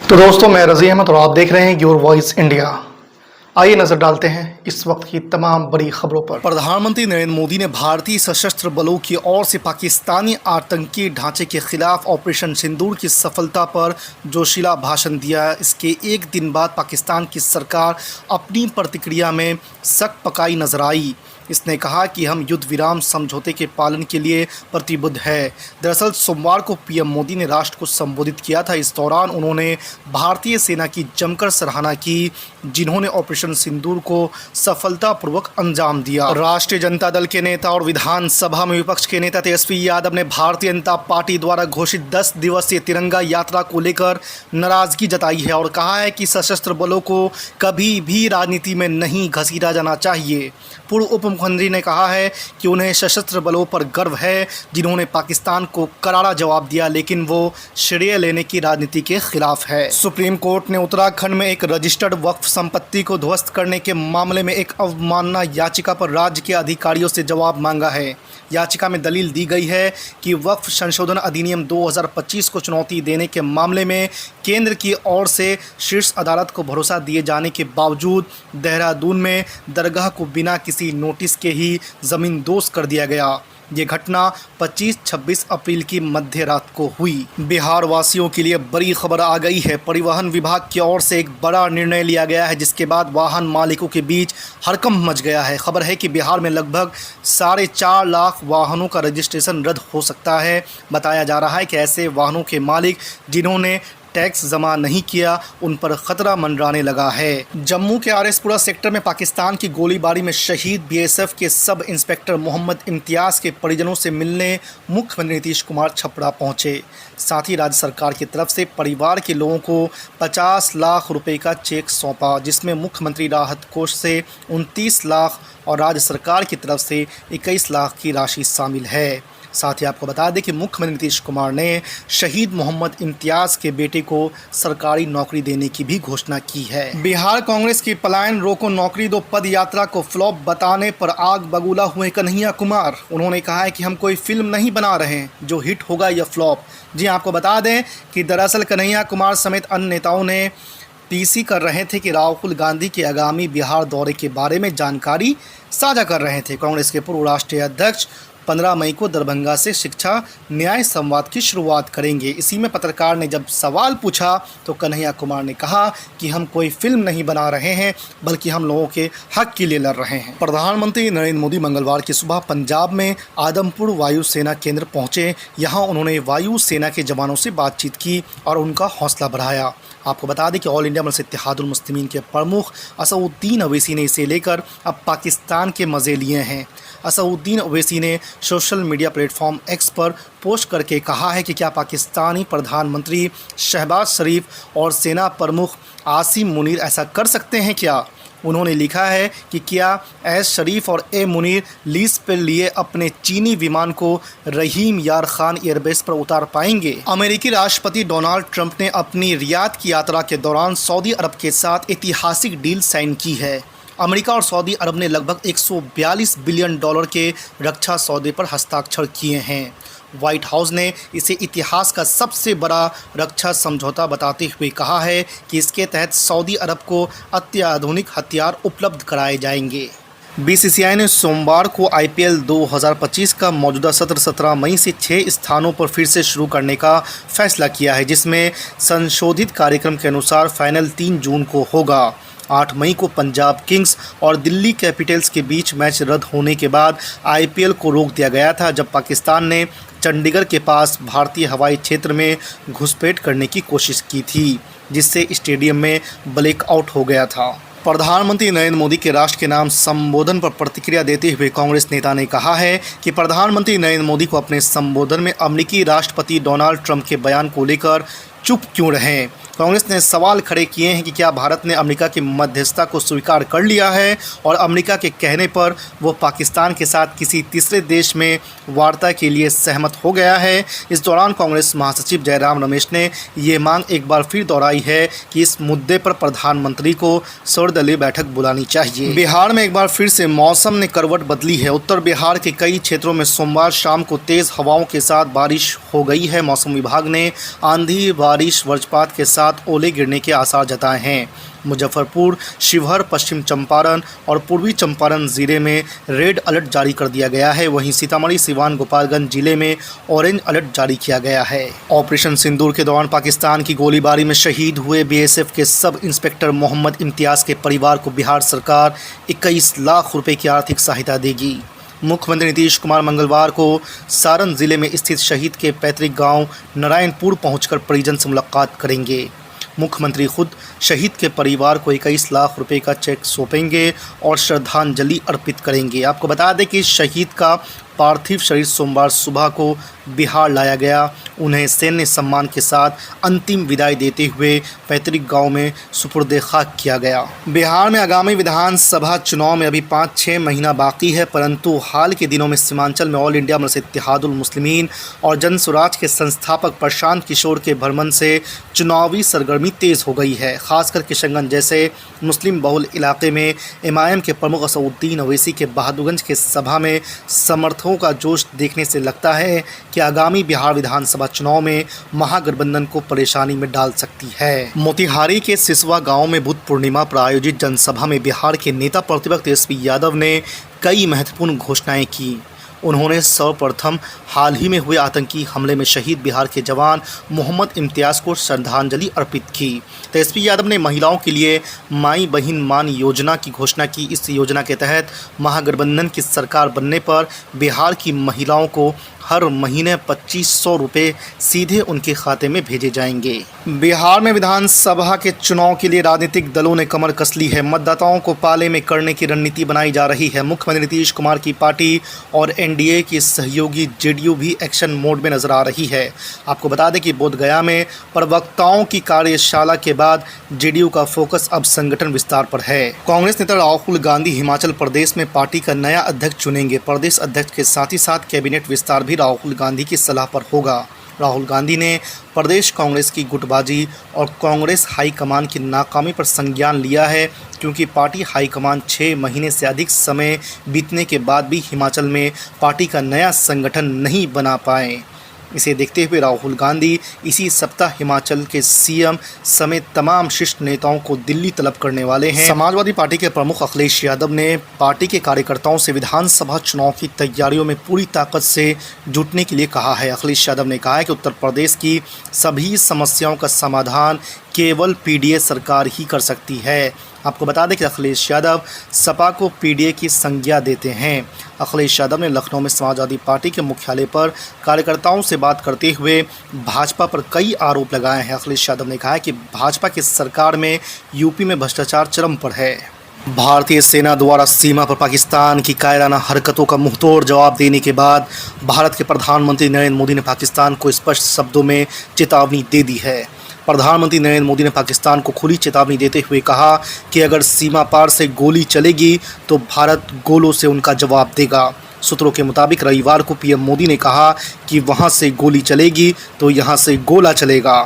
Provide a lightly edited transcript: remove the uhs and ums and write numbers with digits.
तो दोस्तों, मैं रज़ी अहमद और आप देख रहे हैं योर वॉइस इंडिया। आइए नजर डालते हैं इस वक्त की तमाम बड़ी खबरों पर। प्रधानमंत्री नरेंद्र मोदी ने भारतीय सशस्त्र बलों की ओर से पाकिस्तानी आतंकी ढांचे के खिलाफ ऑपरेशन सिंदूर की सफलता पर जोशीला भाषण दिया। इसके एक दिन बाद पाकिस्तान की सरकार अपनी प्रतिक्रिया में सख्त पकाई नजर आई। इसने कहा कि हम युद्ध विराम समझौते के पालन के लिए प्रतिबद्ध है। दरअसल सोमवार को पीएम मोदी ने राष्ट्र को संबोधित किया था। इस दौरान उन्होंने भारतीय सेना की जमकर सराहना की, जिन्होंने ऑपरेशन सिंदूर को सफलतापूर्वक अंजाम दिया। राष्ट्रीय जनता दल के नेता और विधानसभा में विपक्ष के नेता तेजस्वी यादव ने भारतीय जनता पार्टी द्वारा घोषित 10 दिवसीय तिरंगा यात्रा को लेकर नाराजगी जताई है और कहा है कि सशस्त्र बलों को कभी भी राजनीति में नहीं घसीटा जाना चाहिए। पूर्व उप मुख्यमंत्री ने कहा है कि उन्हें सशस्त्र बलों पर गर्व है, जिन्होंने पाकिस्तान को करारा जवाब दिया, लेकिन वो श्रेय लेने की राजनीति के खिलाफ है। सुप्रीम कोर्ट ने उत्तराखंड में एक रजिस्टर्ड वक्फ संपत्ति को ध्वस्त करने के मामले में एक अवमानना याचिका पर राज्य के अधिकारियों से जवाब मांगा है। याचिका में दलील दी गई है कि वक्फ संशोधन अधिनियम 2025 को चुनौती देने के मामले में केंद्र की ओर से शीर्ष अदालत को भरोसा दिए जाने के बावजूद देहरादून में दरगाह को बिना किसी नोटिस के ही ज़मीन दोस्त कर दिया गया। ये घटना 25-26 अप्रैल की मध्य रात को हुई। बिहार वासियों के लिए बड़ी खबर आ गई है। परिवहन विभाग की ओर से एक बड़ा निर्णय लिया गया है, जिसके बाद वाहन मालिकों के बीच हड़कंप मच गया है। खबर है कि बिहार में लगभग 4.5 लाख वाहनों का रजिस्ट्रेशन रद्द हो सकता है। बताया जा रहा है कि ऐसे वाहनों के मालिक जिन्होंने टैक्स जमा नहीं किया, उन पर खतरा मंडराने लगा है। जम्मू के आरएसपुरा सेक्टर में पाकिस्तान की गोलीबारी में शहीद बीएसएफ के सब इंस्पेक्टर मोहम्मद इम्तियाज़ के परिजनों से मिलने मुख्यमंत्री नीतीश कुमार छपरा पहुंचे। साथ ही राज्य सरकार की तरफ से परिवार के लोगों को 50 लाख रुपए का चेक सौंपा, जिसमें मुख्यमंत्री राहत कोष से 29 लाख और राज्य सरकार की तरफ से 21 लाख की राशि शामिल है। साथ ही आपको बता दें कि मुख्यमंत्री नीतीश कुमार ने शहीद मोहम्मद इम्तियाज़ के बेटे को सरकारी नौकरी देने की भी घोषणा की है। बिहार कांग्रेस की पलायन रोको नौकरी दो पद यात्रा को फ्लॉप बताने पर आग बबूला हुए कन्हैया कुमार। उन्होंने कहा है कि हम कोई फिल्म नहीं बना रहे हैं जो हिट होगा या फ्लॉप। जी आपको बता दें कि दरअसल कन्हैया कुमार समेत अन्य नेताओं ने पीसी कर रहे थे कि राहुल गांधी के आगामी बिहार दौरे के बारे में जानकारी साझा कर रहे थे। कांग्रेस के पूर्व राष्ट्रीय अध्यक्ष 15 मई को दरभंगा से शिक्षा न्याय संवाद की शुरुआत करेंगे। इसी में पत्रकार ने जब सवाल पूछा तो कन्हैया कुमार ने कहा कि हम कोई फिल्म नहीं बना रहे हैं, बल्कि हम लोगों के हक के लिए लड़ रहे हैं। प्रधानमंत्री नरेंद्र मोदी मंगलवार की सुबह पंजाब में आदमपुर वायु सेना केंद्र पहुंचे। यहां उन्होंने वायु सेना के जवानों से बातचीत की और उनका हौसला बढ़ाया। आपको बता दें कि ऑल इंडिया मजलिस इत्तेहादुल मुस्लिमीन के प्रमुख असउद्दीन अवैसी ने इसे लेकर अब पाकिस्तान के मज़े लिए हैं। असउद्दीन अवैसी ने सोशल मीडिया प्लेटफॉर्म एक्स पर पोस्ट करके कहा है कि क्या पाकिस्तानी प्रधानमंत्री शहबाज शरीफ और सेना प्रमुख आसिम मुनीर ऐसा कर सकते हैं क्या। उन्होंने लिखा है कि क्या एस शरीफ और ए मुनीर लीज पर लिए अपने चीनी विमान को रहीम यार खान एयरबेस पर उतार पाएंगे। अमेरिकी राष्ट्रपति डोनाल्ड ट्रंप ने अपनी रियाद की यात्रा के दौरान सऊदी अरब के साथ ऐतिहासिक डील साइन की है। अमेरिका और सऊदी अरब ने लगभग 142 बिलियन डॉलर के रक्षा सौदे पर हस्ताक्षर किए हैं। व्हाइट हाउस ने इसे इतिहास का सबसे बड़ा रक्षा समझौता बताते हुए कहा है कि इसके तहत सऊदी अरब को अत्याधुनिक हथियार उपलब्ध कराए जाएंगे। बीसीसीआई ने सोमवार को आईपीएल 2025 का मौजूदा सत्र 17 मई से 6 स्थानों पर फिर से शुरू करने का फैसला किया है, जिसमें संशोधित कार्यक्रम के अनुसार फाइनल 3 जून को होगा। 8 मई को पंजाब किंग्स और दिल्ली कैपिटल्स के बीच मैच रद्द होने के बाद आईपीएल को रोक दिया गया था, जब पाकिस्तान ने चंडीगढ़ के पास भारतीय हवाई क्षेत्र में घुसपैठ करने की कोशिश की थी, जिससे स्टेडियम में ब्लैकआउट हो गया था। प्रधानमंत्री नरेंद्र मोदी के राष्ट्र के नाम संबोधन पर प्रतिक्रिया देते हुए कांग्रेस नेता ने कहा है कि प्रधानमंत्री नरेंद्र मोदी को अपने संबोधन में अमेरिकी राष्ट्रपति डोनाल्ड ट्रंप के बयान को लेकर चुप क्यों रहें। कांग्रेस ने सवाल खड़े किए हैं कि क्या भारत ने अमेरिका की मध्यस्थता को स्वीकार कर लिया है और अमेरिका के कहने पर वो पाकिस्तान के साथ किसी तीसरे देश में वार्ता के लिए सहमत हो गया है। इस दौरान कांग्रेस महासचिव जयराम रमेश ने ये मांग एक बार फिर दोहराई है कि इस मुद्दे पर प्रधानमंत्री को सर्वदलीय बैठक बुलानी चाहिए। बिहार में एक बार फिर से मौसम ने करवट बदली है। उत्तर बिहार के कई क्षेत्रों में सोमवार शाम को तेज़ हवाओं के साथ बारिश हो गई है। मौसम विभाग ने आंधी, बारिश, वज्रपात के साथ साथ ओले गिरने के आसार जताए हैं। मुजफ्फरपुर, शिवहर, पश्चिम चंपारण और पूर्वी चंपारण जिले में रेड अलर्ट जारी कर दिया गया है। वहीं सीतामढ़ी, सिवान, गोपालगंज जिले में ऑरेंज अलर्ट जारी किया गया है। ऑपरेशन सिंदूर के दौरान पाकिस्तान की गोलीबारी में शहीद हुए बीएसएफ के सब इंस्पेक्टर मोहम्मद इम्तियाज़ के परिवार को बिहार सरकार 21 लाख रुपए की आर्थिक सहायता देगी। मुख्यमंत्री नीतीश कुमार मंगलवार को सारण जिले में स्थित शहीद के पैतृक गांव नारायणपुर पहुंचकर परिजन से मुलाकात करेंगे। मुख्यमंत्री खुद शहीद के परिवार को 21 लाख रुपए का चेक सौंपेंगे और श्रद्धांजलि अर्पित करेंगे। आपको बता दें कि शहीद का पार्थिव शरीर सोमवार सुबह को बिहार लाया गया। उन्हें सैन्य सम्मान के साथ अंतिम विदाई देते हुए पैतृक गांव में सुपुर्द खाक किया गया। बिहार में आगामी विधानसभा चुनाव में अभी 5-6 महीना बाकी है, परंतु हाल के दिनों में सीमांचल में ऑल इंडिया मजलिस इत्तेहादुल मुस्लिमीन और जन स्वराज के संस्थापक प्रशांत किशोर के भ्रमण से चुनावी सरगर्मी तेज़ हो गई है। खासकर किशनगंज जैसे मुस्लिम बहुल इलाके में एमआईएम के प्रमुख असदुद्दीन ओवैसी के बहादुरगंज के सभा में समर्थकों का जोश देखने से लगता है कि आगामी बिहार विधानसभा चुनाव में महागठबंधन को परेशानी में डाल सकती है। मोतिहारी के सिसवा गांव में बुद्ध पूर्णिमा पर आयोजित जनसभा में बिहार के नेता प्रतिपक्ष तेजस्वी यादव ने कई महत्वपूर्ण घोषणाएं की। उन्होंने सर्वप्रथम हाल ही में हुए आतंकी हमले में शहीद बिहार के जवान मोहम्मद इम्तियाज़ को श्रद्धांजलि अर्पित की। तेजस्वी यादव ने महिलाओं के लिए माई बहिन मान योजना की घोषणा की। इस योजना के तहत महागठबंधन की सरकार बनने पर बिहार की महिलाओं को हर महीने 2500 रुपये सीधे उनके खाते में भेजे जाएंगे। बिहार में विधानसभा के चुनाव के लिए राजनीतिक दलों ने कमर कस ली है। मतदाताओं को पाले में करने की रणनीति बनाई जा रही है। मुख्यमंत्री नीतीश कुमार की पार्टी और एनडीए की सहयोगी जेडीयू भी एक्शन मोड में नजर आ रही है। आपको बता दें कि बोधगया में प्रवक्ताओं की कार्यशाला के बाद जेडीयू का फोकस अब संगठन विस्तार पर है। कांग्रेस नेता राहुल गांधी हिमाचल प्रदेश में पार्टी का नया अध्यक्ष चुनेंगे। प्रदेश अध्यक्ष के साथ ही साथ कैबिनेट विस्तार भी राहुल गांधी की सलाह पर होगा। राहुल गांधी ने प्रदेश कांग्रेस की गुटबाजी और कांग्रेस हाईकमान की नाकामी पर संज्ञान लिया है, क्योंकि पार्टी हाईकमान 6 महीने से अधिक समय बीतने के बाद भी हिमाचल में पार्टी का नया संगठन नहीं बना पाए। इसे देखते हुए राहुल गांधी इसी सप्ताह हिमाचल के सीएम समेत तमाम शीर्ष नेताओं को दिल्ली तलब करने वाले हैं। समाजवादी पार्टी के प्रमुख अखिलेश यादव ने पार्टी के कार्यकर्ताओं से विधानसभा चुनाव की तैयारियों में पूरी ताकत से जुटने के लिए कहा है। अखिलेश यादव ने कहा है कि उत्तर प्रदेश की सभी समस्याओं का समाधान केवल पीडीए सरकार ही कर सकती है। आपको बता दें कि अखिलेश यादव सपा को पीडीए की संज्ञा देते हैं। अखिलेश यादव ने लखनऊ में समाजवादी पार्टी के मुख्यालय पर कार्यकर्ताओं से बात करते हुए भाजपा पर कई आरोप लगाए हैं। अखिलेश यादव ने कहा है कि भाजपा की सरकार में यूपी में भ्रष्टाचार चरम पर है। भारतीय सेना द्वारा सीमा पर पाकिस्तान की कायराना हरकतों का मुंहतोड़ जवाब देने के बाद भारत के प्रधानमंत्री नरेंद्र मोदी ने पाकिस्तान को स्पष्ट शब्दों में चेतावनी दे दी है। प्रधानमंत्री नरेंद्र मोदी ने पाकिस्तान को खुली चेतावनी देते हुए कहा कि अगर सीमा पार से गोली चलेगी तो भारत गोलों से उनका जवाब देगा। सूत्रों के मुताबिक रविवार को पीएम मोदी ने कहा कि वहां से गोली चलेगी तो यहां से गोला चलेगा।